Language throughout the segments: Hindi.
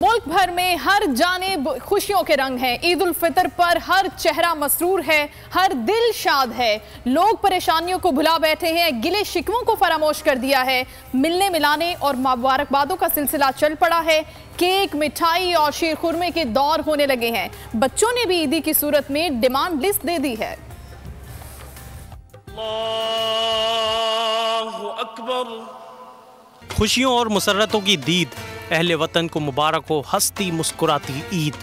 मुल्क भर में हर जानिब खुशियों के रंग हैं। ईद उल फितर पर हर चेहरा मसरूर है, हर दिल शाद है। लोग परेशानियों को भुला बैठे हैं, गिले शिकवों को फरामोश कर दिया है। मिलने मिलाने और मुबारकबादों का सिलसिला चल पड़ा है। केक, मिठाई और शीर खुरमे के दौर होने लगे हैं। बच्चों ने भी ईदी की सूरत में डिमांड लिस्ट दे दी है। अल्लाहु अकबर। खुशियों और मुसर्रतों की दीद, अहले वतन को मुबारक हो हंसती मुस्कुराती ईद।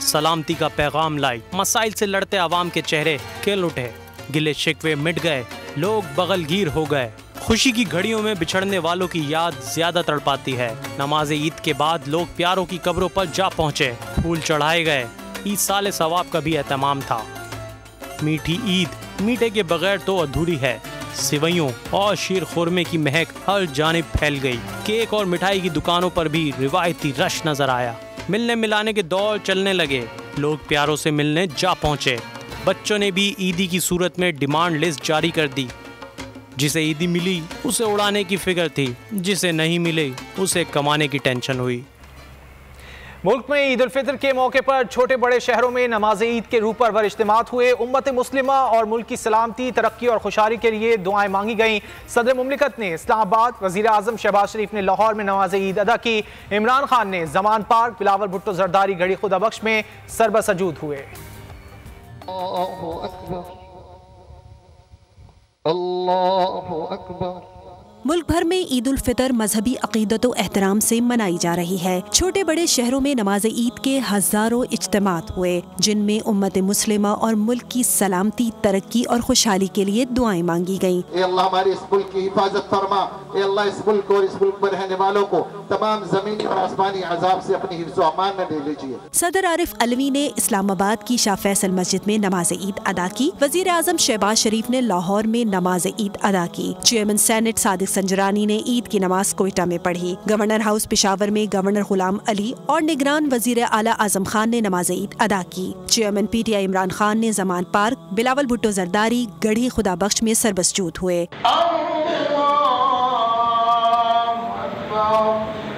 सलामती का पैगाम लाई, मसाइल से लड़ते आवाम के चेहरे खिल उठे, गिले शिकवे मिट गए, लोग बगलगीर हो गए। खुशी की घड़ियों में बिछड़ने वालों की याद ज्यादा तड़पाती है। नमाज ईद के बाद लोग प्यारों की कब्रों पर जा पहुंचे, फूल चढ़ाए गए। ईद साले सवाब का भी एहतमाम था। मीठी ईद मीठे के बगैर तो अधूरी है। सिवैयों और शीर खुरमे की महक हर जानिब फैल गई। केक और मिठाई की दुकानों पर भी रिवायती रश नजर आया। मिलने मिलाने के दौर चलने लगे, लोग प्यारों से मिलने जा पहुंचे। बच्चों ने भी ईदी की सूरत में डिमांड लिस्ट जारी कर दी। जिसे ईदी मिली उसे उड़ाने की फिक्र थी, जिसे नहीं मिले उसे कमाने की टेंशन हुई। मुल्क में ईद उल फितर के मौके पर छोटे बड़े शहरों में नमाज ईद के रूह परवर इज्तिमात हुए। उम्मत मुस्लिमा और मुल्क की सलामती, तरक्की और खुशहाली के लिए दुआएं मांगी गईं। सदर मुमलिकत ने इस्लामाबाद, वजीर आजम शहबाज शरीफ ने लाहौर में नमाज ईद अदा की। इमरान खान ने जमान पार्क, बिलावल भुट्टो जरदारी गढ़ी खुदा बख्श में सरबसजूद हुए। अल्लाहु अकबर। मुल्क भर में ईद उल फितर मजहबी अकीदत व एहतराम से मनाई जा रही है। छोटे बड़े शहरों में नमाज ईद के हजारों इज्तिमात हुए, जिनमें उम्मत मुस्लिमा और मुल्क की सलामती, तरक्की और खुशहाली के लिए दुआएं मांगी गईं। अल्लाह हमारे इस मुल्क की हिफाजत फरमा। अल्लाह इस मुल्क और इस मुल्क में रहने वालों को तमाम जमीनी और आसमानी अजाब से अपनी हिफ्ज़ व अमान में ले लीजिए। सदर आरिफ अलवी ने इस्लामाबाद की शाह फैसल मस्जिद में नमाज ईद अदा की। वजीर आजम शहबाज शरीफ ने लाहौर में नमाज ईद अदा की। चेयरमैन सेनेट सादिक संजरानी ने ईद की नमाज कोयटा में पढ़ी। गवर्नर हाउस पेशावर में गवर्नर गुलाम अली और निगरान वजीर आला आजम खान ने नमाज ईद अदा की। चेयरमैन PTI इमरान खान ने जमान पार्क, बिलावल भुट्टो जरदारी गढ़ी खुदा बख्श में सरबसजूद हुए।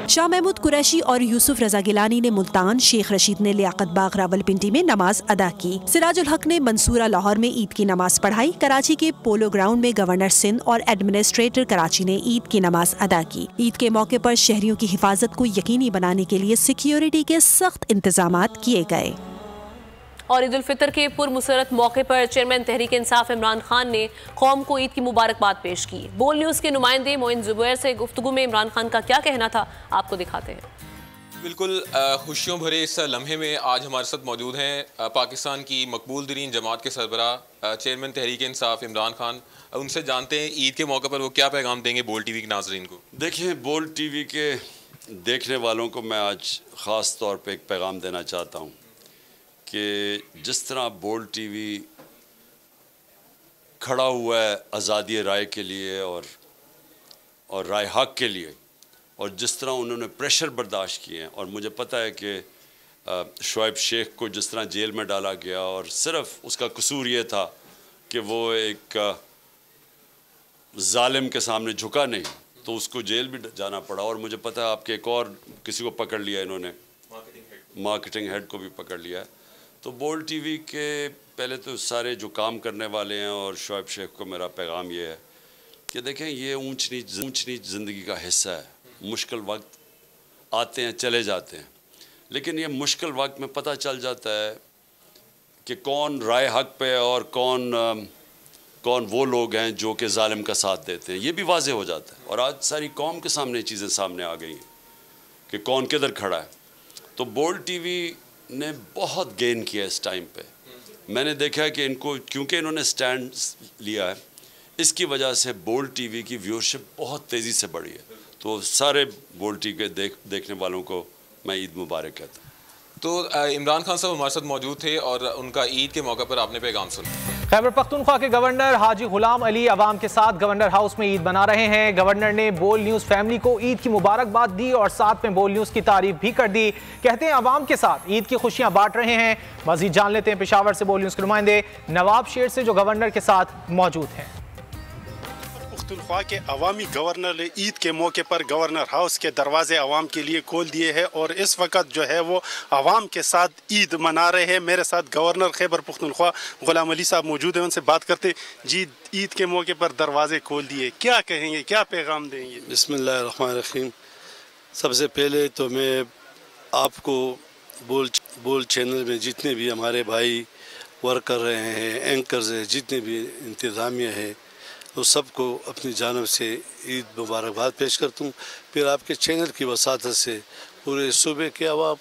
शाह महमूद कुरैशी और यूसुफ रजा गिलानी ने मुल्तान, शेख रशीद ने लियाकत बाग रावलपिंडी में नमाज अदा की। सिराजुल हक ने मंसूरा लाहौर में ईद की नमाज पढ़ाई। कराची के पोलो ग्राउंड में गवर्नर सिंध और एडमिनिस्ट्रेटर कराची ने ईद की नमाज अदा की। ईद के मौके पर शहरियों की हिफाजत को यकीनी बनाने के लिए सिक्योरिटी के सख्त इंतजामात किए गए। और ईद उल फितर के पुरमुसरत मौके पर चेयरमैन तहरीक इंसाफ इमरान खान ने कौम को ईद की मुबारकबाद पेश की। बोल न्यूज़ के नुमाइंदे मोइन जुबैर से गुफ्तगू में इमरान खान का क्या कहना था, आपको दिखाते हैं। बिल्कुल खुशियों भरे इस लम्हे में आज हमारे साथ मौजूद हैं पाकिस्तान की मकबूल तरीन जमात के सरबराह चेयरमैन तहरीक इंसाफ इमरान खान। उनसे जानते हैं ईद के मौके पर वो क्या पैगाम देंगे बोल TV के नाज़रीन को। देखिए, बोल TV के देखने वालों को मैं आज ख़ास तौर पर एक पैगाम देना चाहता हूँ कि जिस तरह बोल TV खड़ा हुआ है आज़ादी राय के लिए और राय हक के लिए, और जिस तरह उन्होंने प्रेशर बर्दाश्त किए हैं, और मुझे पता है कि शुएब शेख को जिस तरह जेल में डाला गया और सिर्फ उसका कसूर ये था कि वो एक जालिम के सामने झुका नहीं, तो उसको जेल भी जाना पड़ा। और मुझे पता है आपके एक और किसी को पकड़ लिया इन्होंने, मार्केटिंग हेड को भी पकड़ लिया है। तो बोल TV के पहले तो सारे जो काम करने वाले हैं और शुएब शेख को मेरा पैगाम ये है कि देखें, ये ऊंच नीच ज़िंदगी का हिस्सा है। मुश्किल वक्त आते हैं चले जाते हैं, लेकिन ये मुश्किल वक्त में पता चल जाता है कि कौन राय हक पे और कौन वो लोग हैं जो कि जालिम का साथ देते हैं, ये भी वाज़ेह हो जाता है। और आज सारी कौम के सामने चीज़ें सामने आ गई हैं कि कौन किधर खड़ा है। तो बोल TV ने बहुत गेन किया इस टाइम पे। मैंने देखा है कि इनको, क्योंकि इन्होंने स्टैंड लिया है, इसकी वजह से बोल TV की व्यूअरशिप बहुत तेज़ी से बढ़ी है। तो सारे बोल TV के देखने वालों को मैं ईद मुबारक कहता हूँ। तो इमरान खान साहब हमारे साथ मौजूद थे और उनका ईद के मौके पर आपने पैगाम सुना। खैबर पख्तूनख्वा के गवर्नर हाजी गुलाम अली अवाम के साथ गवर्नर हाउस में ईद मना रहे हैं। गवर्नर ने बोल न्यूज़ फैमिली को ईद की मुबारकबाद दी और साथ में बोल न्यूज़ की तारीफ भी कर दी। कहते हैं अवाम के साथ ईद की खुशियां बांट रहे हैं। मजीद जान लेते हैं पेशावर से बोल न्यूज़ के नुमाइंदे नवाब शेर से, जो गवर्नर के साथ मौजूद हैं। पुख्तनख्वा के अवामी गवर्नर ने ईद के मौके पर गवर्नर हाउस के दरवाजे अवाम के लिए खोल दिए हैं और इस वक्त जो है वो अवाम के साथ ईद मना रहे हैं। मेरे साथ गवर्नर खैबर पुख्तनख्वा गुलाम अली साहब मौजूद हैं, उनसे बात करते। जी, ईद के मौके पर दरवाजे खोल दिए, क्या कहेंगे, क्या पैगाम देंगे? बिस्मिल्लाहिर्रहमानिर्रहीम। सबसे पहले तो मैं आपको बोल चैनल में जितने भी हमारे भाई वर्क कर रहे हैं, एंकर्स हैं, जितने भी इंतज़ामिया है, तो सबको अपनी जानब से ईद मुबारकबाद पेश करता हूँ। फिर आपके चैनल की वसातत से पूरे सूबे के अवाम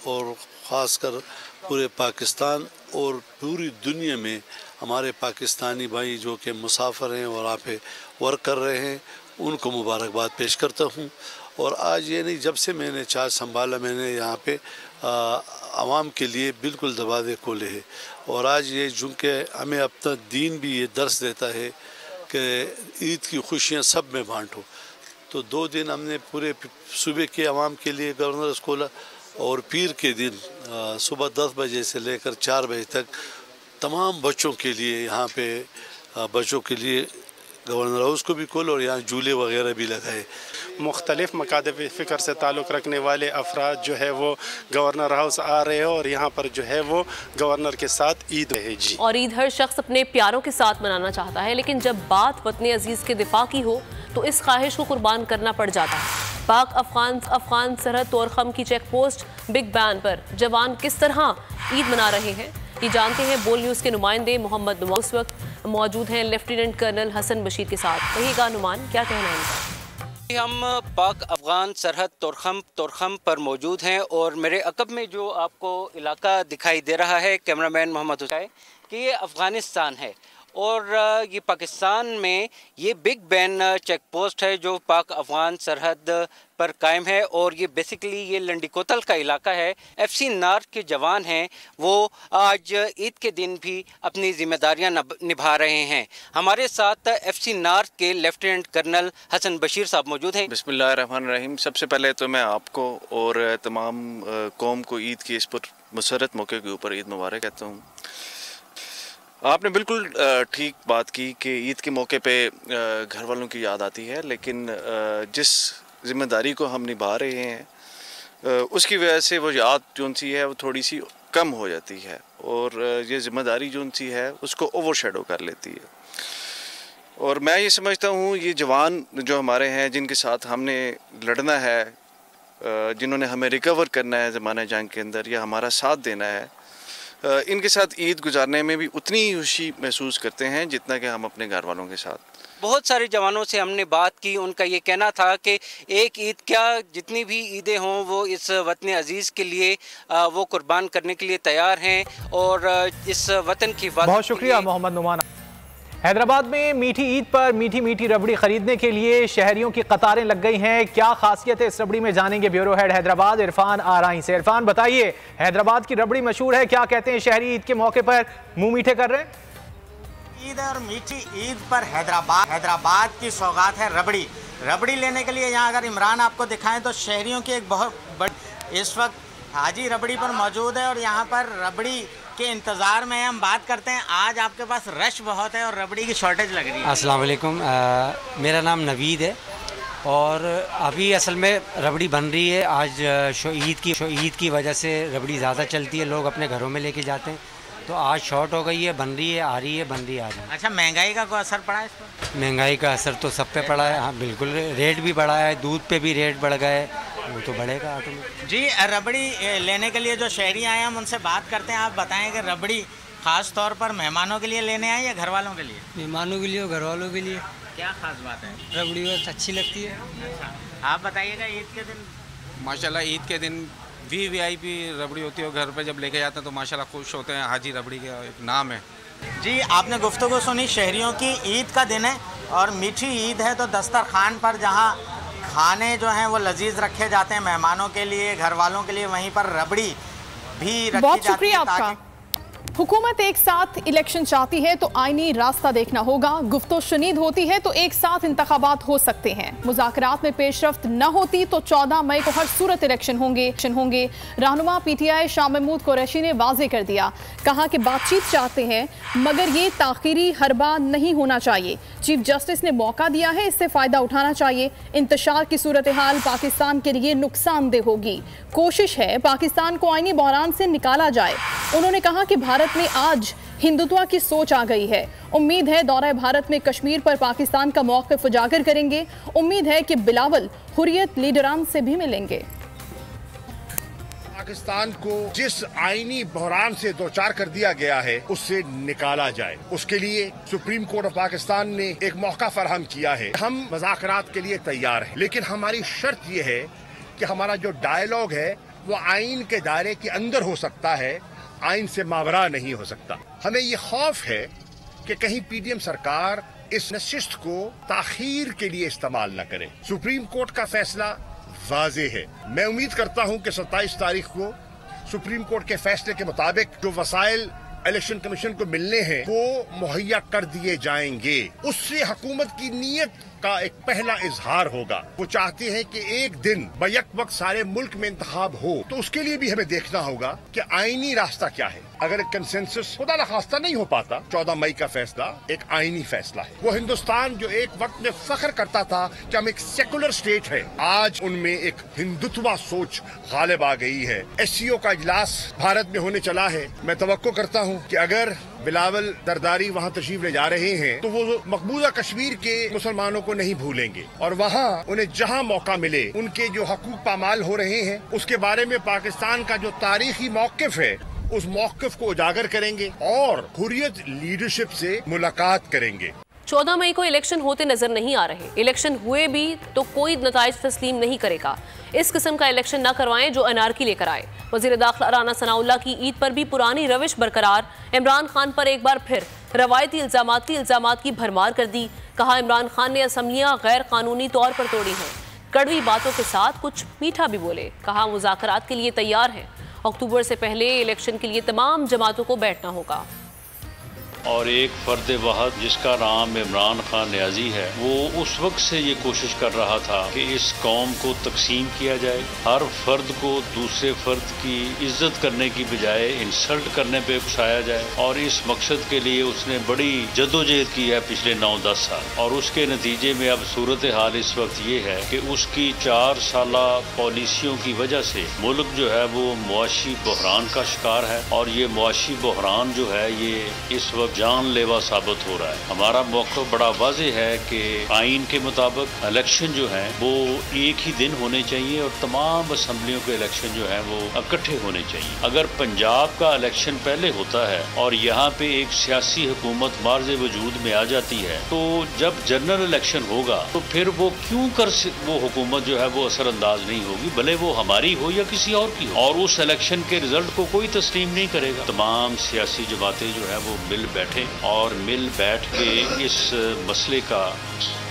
और ख़ास कर पूरे पाकिस्तान और पूरी दुनिया में हमारे पाकिस्तानी भाई जो कि मुसाफिर हैं और यहाँ पे वर्क कर रहे हैं, उनको मुबारकबाद पेश करता हूँ। और आज ये नहीं, जब से मैंने चार्ज संभाला मैंने यहाँ पे आवाम के लिए बिल्कुल दरवाजे खोले हैं। और आज ये चूँकि हमें अपना दीन भी ये दर्स देता है कि ईद की खुशियाँ सब में बांटो, तो 2 दिन हमने पूरे सूबे के आवाम के लिए गवर्नर खोला और पीर के दिन सुबह 10 बजे से लेकर 4 बजे तक तमाम बच्चों के लिए यहाँ पे बच्चों के लिए गवर्नर हाउस को भी खोल और यहाँ झूले वगैरह भी लगाए। मुख्तलिफ मकादब फ़िक्र से ताल्लुक़ रखने वाले अफराद जो है वो गवर्नर हाउस आ रहे हैं और यहाँ पर जो है वो गवर्नर के साथ ईद है। जी, और ईद हर शख्स अपने प्यारों के साथ मनाना चाहता है, लेकिन जब बात वतन अजीज़ के दिफा की हो तो इस ख्वाहिश को कुर्बान करना पड़ जाता है। पाक अफगान सरहद तोरखम की चेक पोस्ट बिग बैन पर जवान किस तरह ईद मना रहे हैं, ये जानते हैं बोल न्यूज़ के नुमाइंदे मोहम्मद नुमान उस वक्त मौजूद हैं लेफ्टिनेंट कर्नल हसन बशीर के साथ। कहिएगा नुमान, क्या कहना है इनका? हम पाक अफगान सरहद तोरखम पर मौजूद हैं और मेरे अकब में जो आपको इलाका दिखाई दे रहा है कैमरामैन मोहम्मद हुसैन, कि ये अफ़गानिस्तान है और ये पाकिस्तान में ये बिग बैन चेक पोस्ट है जो पाक अफगान सरहद पर कायम है। और ये बेसिकली ये लंडीकोतल का इलाका है। FC नार्क के जवान हैं, वो आज ईद के दिन भी अपनी जिम्मेदारियां निभा रहे हैं। हमारे साथ FC नार्क के लेफ्टिनेंट कर्नल हसन बशीर साहब मौजूद हैं। बिस्मिल्लाहिर्रहमानिर्रहीम। सबसे पहले तो मैं आपको और तमाम कौम को ईद की इस पर मुसर्रत मौके के ऊपर ईद मुबारक कहता हूँ। आपने बिल्कुल ठीक बात की कि ईद के मौके पे घर वालों की याद आती है, लेकिन जिस ज़िम्मेदारी को हम निभा रहे हैं उसकी वजह से वो याद जो सी है वो थोड़ी सी कम हो जाती है और ये ज़िम्मेदारी जो सी है उसको ओवरशैडो कर लेती है। और मैं ये समझता हूँ ये जवान जो हमारे हैं, जिनके साथ हमने लड़ना है, जिन्होंने हमें रिकवर करना है ज़माने जंग के अंदर या हमारा साथ देना है, इनके साथ ईद गुजारने में भी उतनी ही खुशी महसूस करते हैं जितना कि हम अपने घर वालों के साथ। बहुत सारे जवानों से हमने बात की, उनका ये कहना था कि एक ईद क्या जितनी भी ईदें हों वो इस वतन अजीज़ के लिए वो कुर्बान करने के लिए तैयार हैं और इस वतन की बहुत शुक्रिया मोहम्मद नुमान। हैदराबाद में मीठी ईद पर मीठी मीठी रबड़ी खरीदने के लिए शहरियों की कतारें लग गई हैं। क्या खासियत है इस रबड़ी में, जानेंगे ब्यूरो हेड हैदराबाद इरफान आराई से। इरफान बताइए, हैदराबाद की रबड़ी मशहूर है, क्या कहते हैं शहरी ईद के मौके पर मुंह मीठे कर रहे हैं? ईद और मीठी ईद पर हैदराबाद की सौगात है रबड़ी। रबड़ी लेने के लिए यहाँ अगर इमरान आपको दिखाएं तो शहरियों की एक बहुत बड़ी इस वक्त हाजी रबड़ी पर मौजूद है और यहाँ पर रबड़ी के इंतज़ार में हम बात करते हैं। आज आपके पास रश बहुत है और रबड़ी की शॉर्टेज लग रही है। अस्सलाम वालेकुम, मेरा नाम नवीद है और अभी असल में रबड़ी बन रही है। आज ईद की वजह से रबड़ी ज़्यादा चलती है, लोग अपने घरों में लेके जाते हैं, तो आज शॉर्ट हो गई है, बन रही है, आ रही है, बन रही है, आ रही है। अच्छा, महंगाई का कोई असर पड़ा है इस पर? महंगाई का असर तो सब पे पड़ा है। हाँ बिल्कुल, रेट भी बढ़ा है, दूध पे भी रेट बढ़ गए, वो तो बढ़ेगा ऑटोमेटिक। जी, रबड़ी लेने के लिए जो शहरी आए हैं हम उनसे बात करते हैं। आप बताएं कि रबड़ी ख़ास तौर पर मेहमानों के लिए लेने आए या घर वालों के लिए? मेहमानों के लिए और घर वालों के लिए। क्या ख़ास बात है? रबड़ी बहुत अच्छी लगती है। अच्छा, आप बताइएगा ईद के दिन? माशाल्लाह ईद के दिन VIP रबड़ी होती है, घर पे जब लेके जाते हैं तो माशाल्लाह खुश होते हैं। हाजी रबड़ी का एक नाम है। जी, आपने गुफ्तगू सुनी, शहरियों की ईद का दिन है और मीठी ईद है, तो दस्तरखान पर जहां खाने जो हैं वो लजीज रखे जाते हैं मेहमानों के लिए, घर वालों के लिए, वहीं पर रबड़ी भी रखी जाती है। बहुत शुक्रिया आपका। हुकूमत एक साथ इलेक्शन चाहती है तो आईनी रास्ता देखना होगा। गुफ्तो शुनीद होती है तो एक साथ इंतखाबात हो सकते हैं। मुज़ाकरात में पेशरफ्त न होती तो 14 मई को हर सूरत इलेक्शन होंगे। रहनुमा PTI शाह महमूद कुरैशी ने वाजे कर दिया, कहा कि बातचीत चाहते हैं मगर ये ताखीरी हरबा नहीं होना चाहिए। चीफ जस्टिस ने मौका दिया है, इससे फ़ायदा उठाना चाहिए। इंतशार की सूरत हाल पाकिस्तान के लिए नुकसानदेह होगी। कोशिश है पाकिस्तान को आईनी बहरान से निकाला जाए। उन्होंने कहा कि भारत में आज हिंदुत्व की सोच आ गई है। उम्मीद है दौरा भारत में कश्मीर पर पाकिस्तान का मौक़िफ़ उजागर करेंगे। उम्मीद है कि बिलावल हुर्रियत लीडरान से भी मिलेंगे। पाकिस्तान को जिस आईनी बहरान से दो चार कर दिया गया है उससे निकाला जाए, उसके लिए सुप्रीम कोर्ट ऑफ पाकिस्तान ने एक मौका फराहम किया है। हम मुज़ाकरात के लिए तैयार हैं, लेकिन हमारी शर्त यह है कि हमारा जो डायलॉग है वो आइन के दायरे के अंदर हो सकता है, आइन से मावरा नहीं हो सकता। हमें ये खौफ है कि कहीं PDM सरकार इस नशिस्त को ताखीर के लिए इस्तेमाल न करे। सुप्रीम कोर्ट का फैसला वाज़ेह है। मैं उम्मीद करता हूं कि 27 तारीख को सुप्रीम कोर्ट के फैसले के मुताबिक जो वसाइल इलेक्शन कमीशन को मिलने हैं वो मुहैया कर दिए जाएंगे। उससे हुकूमत की नीयत का एक पहला इजहार होगा। वो चाहते हैं कि एक दिन बैक वक्त सारे मुल्क में इंतखाब हो, तो उसके लिए भी हमें देखना होगा कि आईनी रास्ता क्या है। अगर एक कंसेंसस खुदा न खास्ता नहीं हो पाता, 14 मई का फैसला एक आईनी फैसला है। वो हिंदुस्तान जो एक वक्त में फख्र करता था कि हम एक सेकुलर स्टेट है, आज उनमें एक हिंदुत्व सोच गालिब आ गई है। SCO का इजलास भारत में होने चला है। मैं तवक्को करता हूँ कि अगर बिलावल दरदारी वहाँ तशरीफ ले जा रहे हैं तो वो मकबूजा कश्मीर के मुसलमानों को नहीं भूलेंगे और वहाँ उन्हें जहाँ मौका मिले उनके जो हकूक पामाल हो रहे हैं उसके बारे में पाकिस्तान का जो तारीखी मौक़िफ़ है उस मौक़िफ़ को उजागर करेंगे और हुर्रियत लीडरशिप से मुलाकात करेंगे। 14 मई को इलेक्शन होते नजर नहीं आ रहे। इलेक्शन हुए भी तो कोई नताइज तस्लीम नहीं करेगा। इस किस्म का इलेक्शन न करवाएं जो अनारकी लेकर आए। वज़ीर दाखिला राना सनाउल्लाह की ईद पर भी पुरानी रविश बरकरार। इमरान खान पर एक बार फिर रवायती इल्ज़ामात की भरमार कर दी। कहा इमरान खान ने असम्बलियाँ गैर कानूनी तौर पर तोड़ी हैं। कड़वी बातों के साथ कुछ मीठा भी बोले। कहा मुज़ाकरात के लिए तैयार हैं। अक्टूबर से पहले इलेक्शन के लिए तमाम जमातों को बैठना होगा। और एक फ़र्द वाहद जिसका नाम इमरान खान न्याजी है, वो उस वक्त से ये कोशिश कर रहा था कि इस कौम को तकसीम किया जाए, हर फर्द को दूसरे फर्द की इज्जत करने की बजाय इंसल्ट करने पे उकसाया जाए। और इस मकसद के लिए उसने बड़ी जद्दोजहद की है पिछले 9-10 साल। और उसके नतीजे में अब सूरत हाल इस वक्त ये है कि उसकी 4 साला पॉलिसियों की वजह से मुल्क जो है वो मुआशी बहरान का शिकार है। और ये मुआशी बहरान जो है ये इस वक्त जानलेवा साबित हो रहा है। हमारा मौक़िफ़ बड़ा वाज़ेह है कि आइन के मुताबिक इलेक्शन जो है वो एक ही दिन होने चाहिए और तमाम असम्बलियों के इलेक्शन जो है वो इकट्ठे होने चाहिए। अगर पंजाब का इलेक्शन पहले होता है और यहाँ पे एक सियासी हुकूमत मार्ज़े वजूद में आ जाती है, तो जब जनरल इलेक्शन होगा तो फिर वो क्यों कर वो हुकूमत जो है वो असरअंदाज नहीं होगी, भले वो हमारी हो या किसी और की हो। और उस इलेक्शन के रिजल्ट को कोई तस्लीम नहीं करेगा। तमाम सियासी जमातें जो है वो मिल बैठे और मिल बैठ के इस मसले का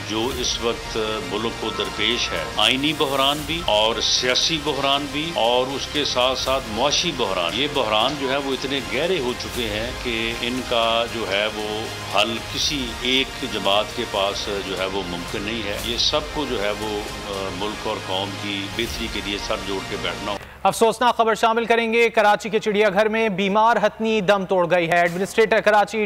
जो इस वक्त मुल्क को दरपेश है, आइनी बहरान भी और सियासी बहरान भी और उसके साथ साथ मुआशी बहरान, ये बहरान जो है वो इतने गहरे हो चुके हैं कि इनका जो है वो हल किसी एक जमात के पास जो है वो मुमकिन नहीं है। ये सबको जो है वो मुल्क और कौम की बेहतरी के लिए सर जोड़ के बैठना हो। अफसोसनाक खबर शामिल करेंगे। कराची के चिड़ियाघर में बीमार हथनी दम तोड़ गई है। एडमिनिस्ट्रेटर कराची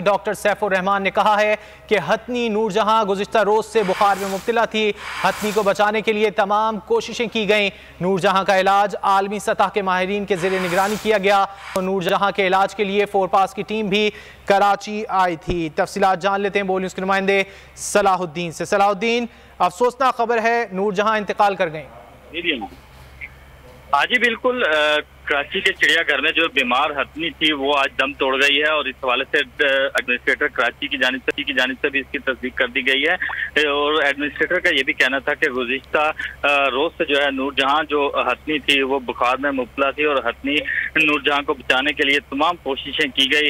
डॉक्टर सैफुर रहमान ने कहा है कि हथनी नूरजहां गुज़िश्ता रोज से बुखार में मुब्तला थी। हथनी को बचाने के लिए तमाम कोशिशें की गईं। नूरजहां का इलाज आलमी सतह के माहिरीन के ज़ेरे निगरानी किया गया। नूरजहां के इलाज के लिए फोरपास की टीम भी कराची आई थी। तफसीलात जान लेते हैं बोल न्यूज़ के नुमाइंदे सलाहुद्दीन से। सलाहुद्दीन, अफसोसनाक खबर है, नूरजहां इंतकाल कर गई। हाँ जी बिल्कुल, कराची के चिड़ियाघर में जो बीमार हथनी थी वो आज दम तोड़ गई है और इस हवाले से एडमिनिस्ट्रेटर कराची की जानिब से भी इसकी तस्दीक कर दी गई है। और एडमिनिस्ट्रेटर का ये भी कहना था कि गुज़िश्ता रोज से जो है नूरजहां जो हथनी थी वो बुखार में मुब्तला थी और हथनी नूरजहां को बचाने के लिए तमाम कोशिशें की गई,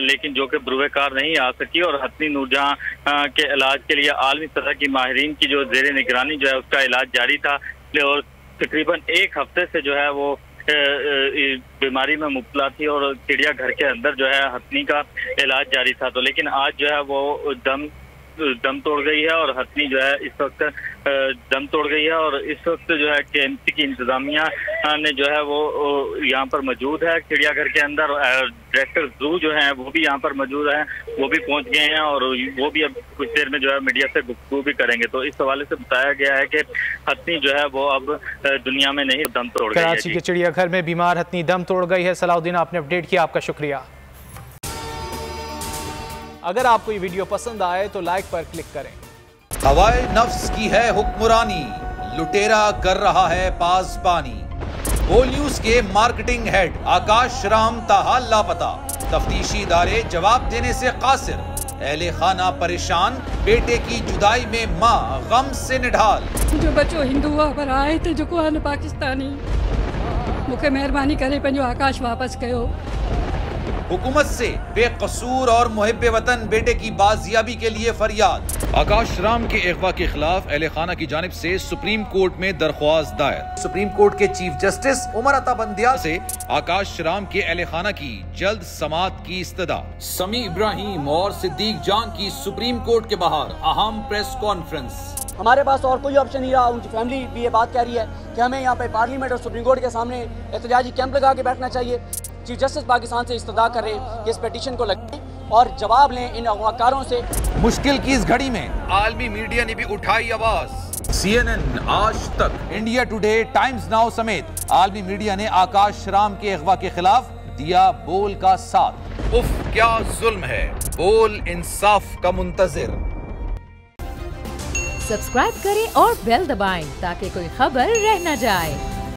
लेकिन जो कि बुरुए कार नहीं आ सकी। और हथनी नूरजहां के इलाज के लिए आलमी सतह की माहिरीन की जो ज़ेरे निगरानी जो है उसका इलाज जारी था और तकरीबन 1 हफ्ते से जो है वो बीमारी में मुब्तला थी और चिड़ियाघर के अंदर जो है हथनी का इलाज जारी था। तो लेकिन आज जो है वो दम तोड़ गई है और हथनी जो है इस वक्त दम तोड़ गई है। और इस वक्त जो है KMC की इंतजामिया ने जो है वो यहाँ पर मौजूद है चिड़ियाघर के अंदर। डायरेक्टर जू जो है वो भी यहाँ पर मौजूद है, वो भी पहुँच गए हैं और वो भी अब कुछ देर में जो है मीडिया से गुफ्तगू भी करेंगे। तो इस हवाले से बताया गया है कि हथनी जो है वो अब दुनिया में नहीं दम तोड़ गई है। कराची के चिड़ियाघर में बीमार हथनी दम तोड़ गई है। सलाउद्दीन, आपने अपडेट किया, आपका शुक्रिया। अगर आपको ये वीडियो पसंद आए तो लाइक पर क्लिक करें। हवाए नफ्स की है हुक्मरानी, लुटेरा कर रहा है पासबानी। बोल न्यूज के मार्केटिंग हेड आकाश राम ताहाल लापता, तफ्तीशी इदारे जवाब देने से कासिर। अहले खाना परेशान, बेटे की जुदाई में माँ गम से निढाल। जो बच्चों हिंदू पर आए थे जो को पाकिस्तानी, मुझे मेहरबानी करे पंहिंजो आकाश वापस कयो। हुकूमत से बेकसूर और मुहिब्बे वतन बेटे की बाजियाबी के लिए फरियाद। आकाश राम के अगवा के खिलाफ अहले खाना की जानिब से सुप्रीम कोर्ट में दरख्वास्त दायर। सुप्रीम कोर्ट के चीफ जस्टिस उमर अता बंदियाल से आकाश राम के अहले खाना की जल्द समाअत की इस्तदा। समी इब्राहिम और सिद्दीक जान की सुप्रीम कोर्ट के बाहर अहम प्रेस कॉन्फ्रेंस। हमारे पास और कोई ऑप्शन नहीं रहा। उनकी फैमिली भी ये बात कह रही है कि हमें यहाँ पे पार्लियामेंट और सुप्रीम कोर्ट के सामने एहतजाजी कैंप लगा के बैठना चाहिए। चीफ जस्टिस पाकिस्तान से इस्तदा कर रहे हैं कि इस पिटीशन को लगाएं और जवाब लें इन अगवाकारों से। मुश्किल की इस घड़ी में आलमी मीडिया ने भी उठाई आवाज। CNN, आज तक, इंडिया टुडे, टाइम्स नाउ समेत आलमी मीडिया ने आकाश राम के अगवा के खिलाफ दिया बोल का साथ। उफ क्या जुल्म है, बोल इंसाफ का मुंतजिर। सब्सक्राइब करें और बेल दबाएं ताकि कोई खबर रह न जाए।